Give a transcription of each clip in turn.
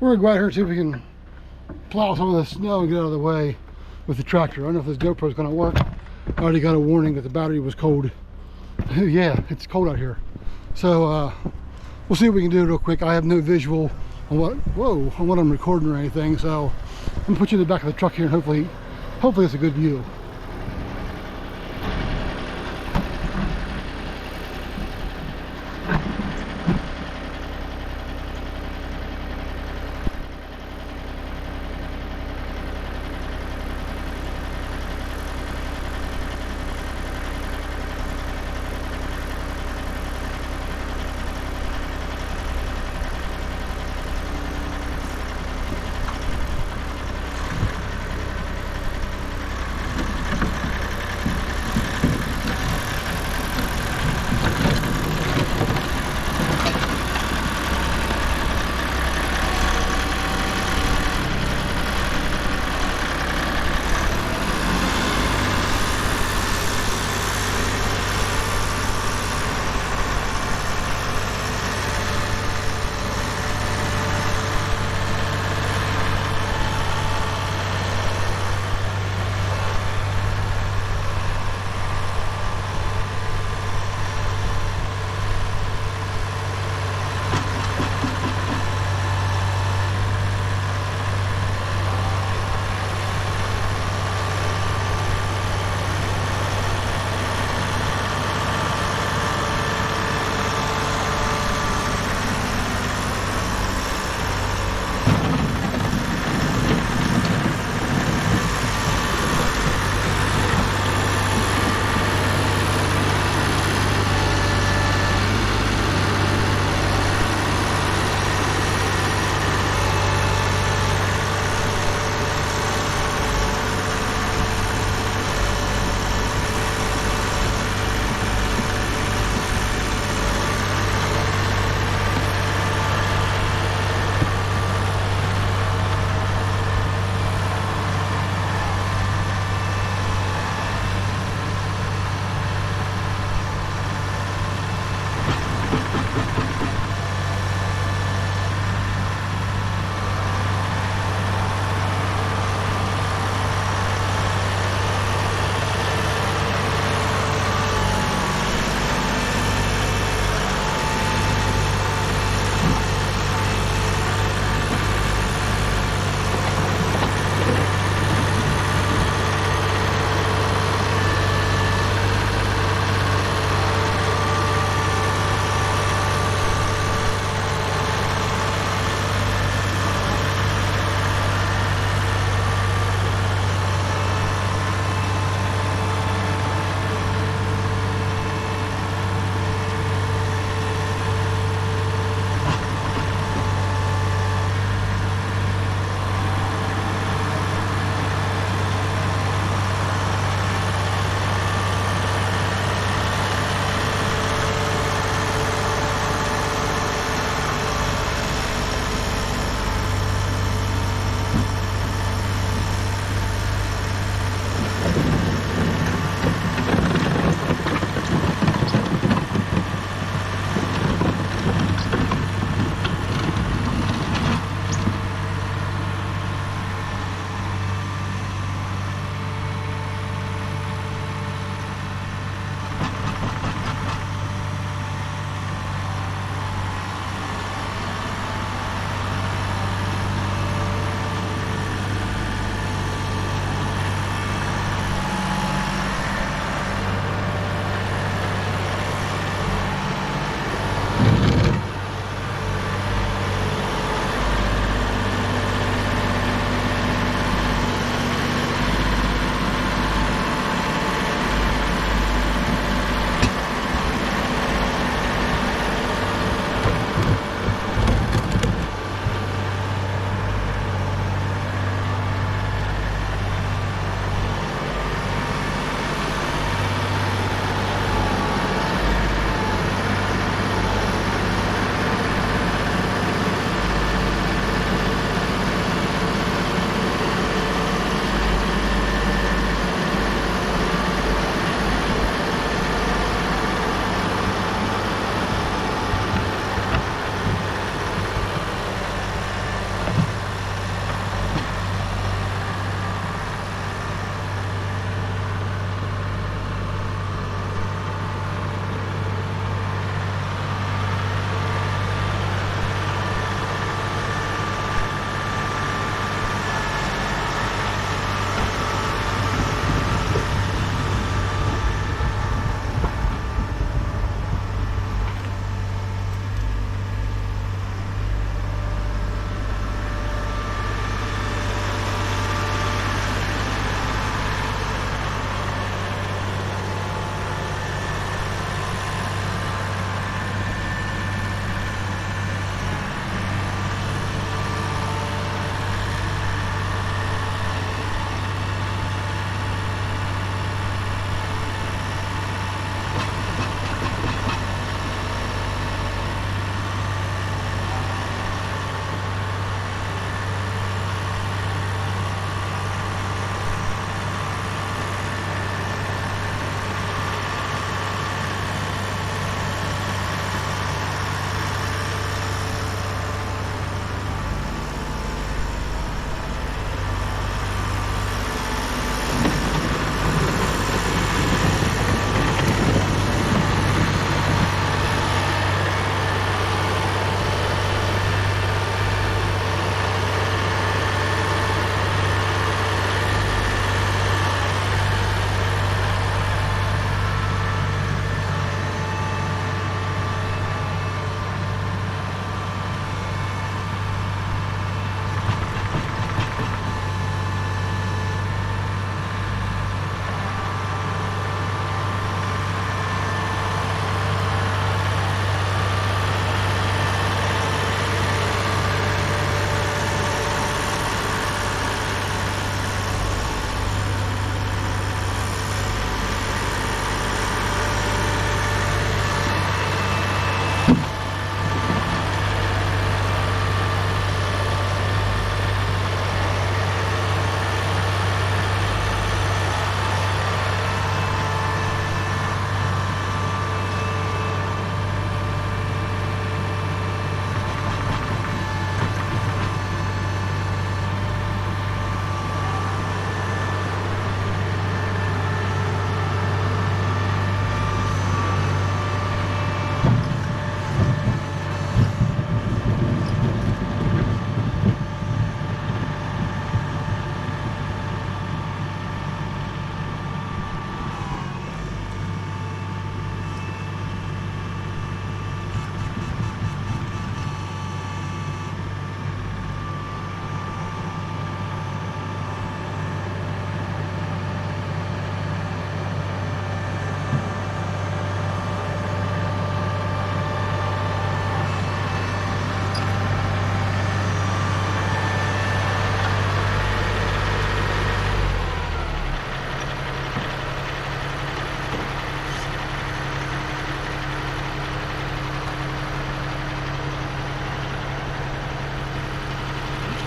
We're gonna go out here and see if we can plow some of the snow and get out of the way with the tractor. I don't know if this GoPro is gonna work. I already got a warning that the battery was cold. Yeah, it's cold out here. So we'll see what we can do real quick. I have no visual on what I'm recording or anything, so I'm gonna put you in the back of the truck here and hopefully it's a good view.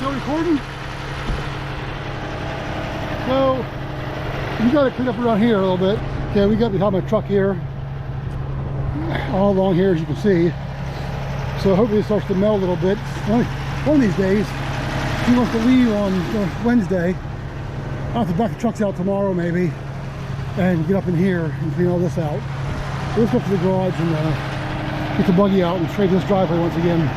Still recording? So, you got to clean up around here a little bit. Okay, we got behind my truck here, all along here as you can see. So hopefully it starts to melt a little bit. One of these days, he wants to leave on Wednesday. I'll have to back the trucks out tomorrow maybe, and get up in here and clean all this out. So let's go up to the garage and get the buggy out and straighten this driveway once again.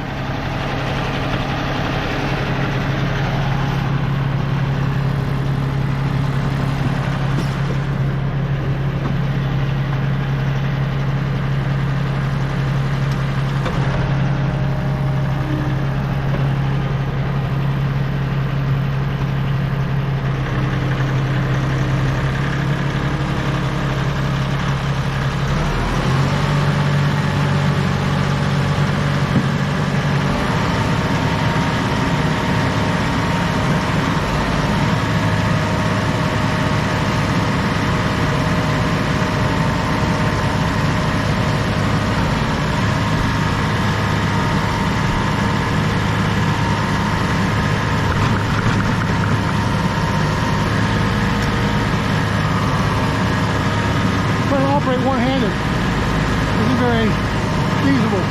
One-handed isn't very feasible.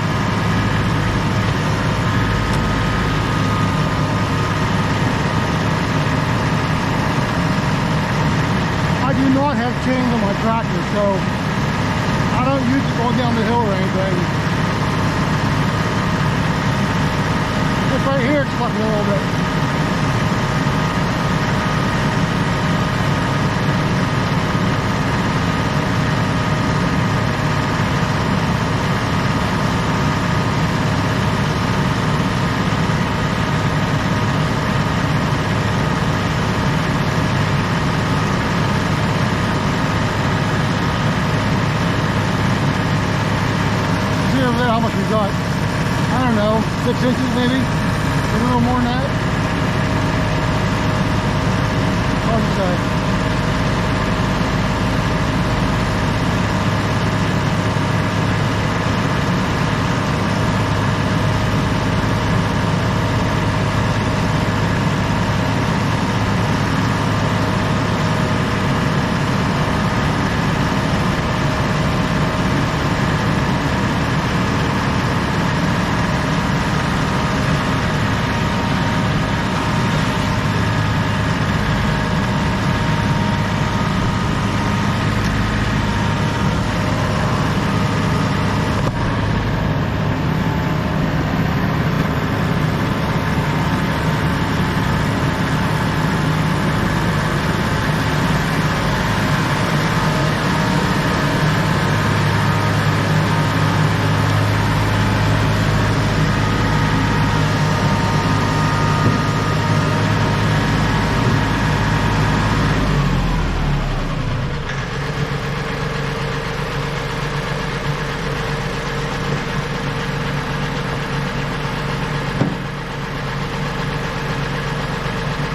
I do not have chains on my tractor, so I don't use it going down the hill or anything. Just right here, it's fucking a little bit. How much we got? I don't know, 6 inches maybe? A little more than that? Hard to say.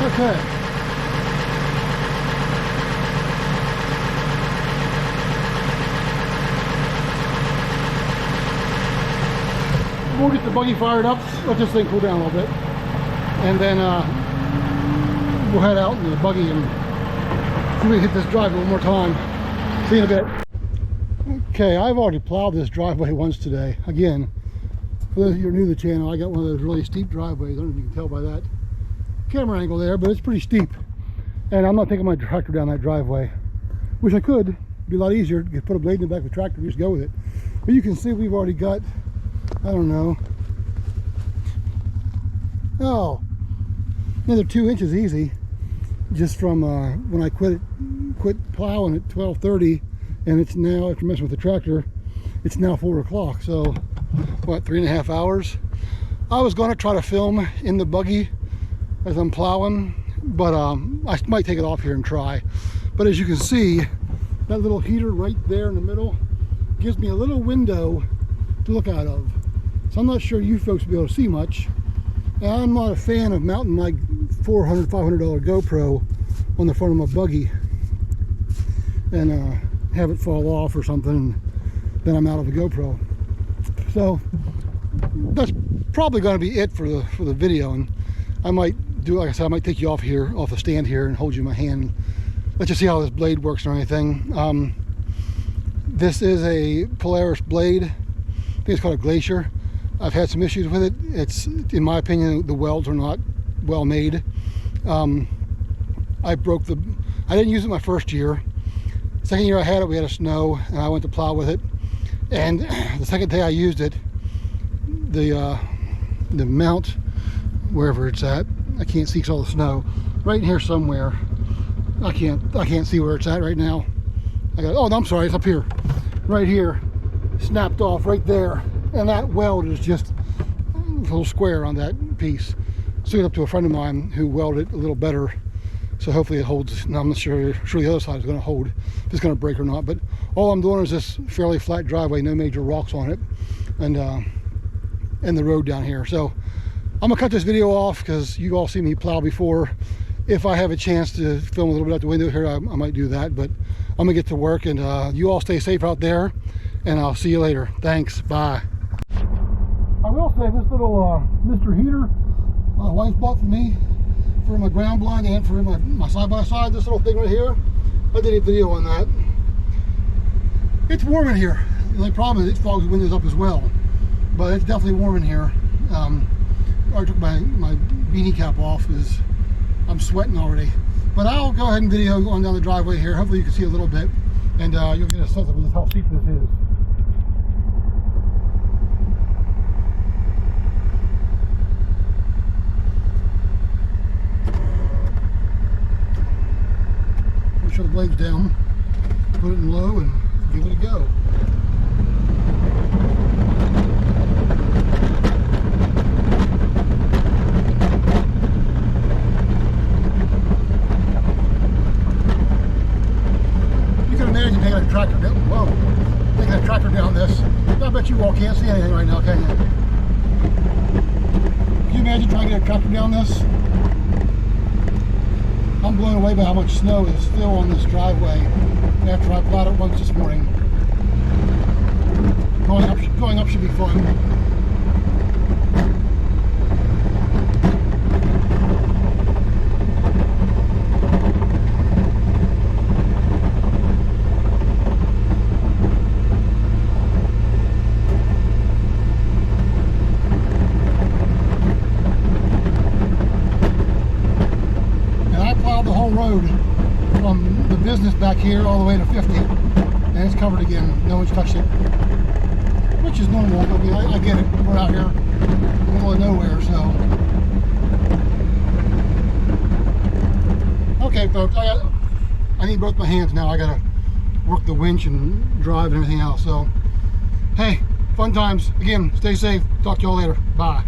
Okay. We'll get the buggy fired up, let this thing cool down a little bit, and then we'll head out in the buggy and see if we can hit this driveway one more time. See you in a bit. Okay, I've already plowed this driveway once today. Again, for those of you who are new to the channel, I got one of those really steep driveways. I don't know if you can tell by that camera angle there, but it's pretty steep. And I'm not taking my tractor down that driveway. Wish I could. It'd be a lot easier. You could put a blade in the back of the tractor and just go with it. But you can see we've already got, I don't know, another 2 inches easy, just from when I quit plowing at 12:30, and it's now, after messing with the tractor, it's now 4 o'clock. So what, 3.5 hours? I was going to try to film in the buggy as I'm plowing, but I might take it off here and try. But as you can see, that little heater right there in the middle gives me a little window to look out of. So I'm not sure you folks will be able to see much. And I'm not a fan of mounting my $400, $500 GoPro on the front of my buggy and have it fall off or something, and then I'm out of the GoPro. So that's probably going to be it for the video, and I might do it, like I said, I might take you off here, off the stand here, and hold you in my hand. Let you see how this blade works or anything. This is a Polaris blade. I think it's called a Glacier. I've had some issues with it. It's, in my opinion, the welds are not well made. I didn't use it my first year. Second year I had it, we had a snow, and I went to plow with it. And the second day I used it, the mount, wherever it's at, I can't see because all the snow, right in here somewhere. I can't see where it's at right now. Oh, no, I'm sorry, it's up here. Right here, snapped off right there. And that weld is just a little square on that piece. Took it up to a friend of mine who welded it a little better. So hopefully it holds. Now I'm not sure the other side is going to hold, if it's going to break or not. But all I'm doing is this fairly flat driveway, no major rocks on it, and the road down here. So I'm gonna cut this video off because you all see me plow before. If I have a chance to film a little bit out the window here, I might do that. But I'm gonna get to work, and you all stay safe out there, and I'll see you later. Thanks. Bye. I will say this little Mr. Heater my wife bought for me for my ground blind and for my side-by-side, this little thing right here. I did a video on that. It's warm in here. The only problem is it fogs the windows up as well, but it's definitely warm in here. I took my beanie cap off because I'm sweating already. But I'll go ahead and video going down the driveway here. Hopefully you can see a little bit, and you'll get a sense of just how steep this is. The blades down, put it in low, and give it a go. You can imagine taking a tractor down. Whoa! Taking a tractor down this. I bet you all can't see anything right now, can you? Can you imagine trying to get a tractor down this? I'm blown away by how much snow is still on this driveway after I plowed it once this morning. Going up should be fun. The whole road from the business back here all the way to 50, and it's covered again. No one's touched it, which is normal. I mean, I get it. We're out here in the middle of nowhere, so. Okay, folks, I need both my hands now. I gotta work the winch and drive and everything else. So, hey, fun times. Again, stay safe. Talk to y'all later. Bye.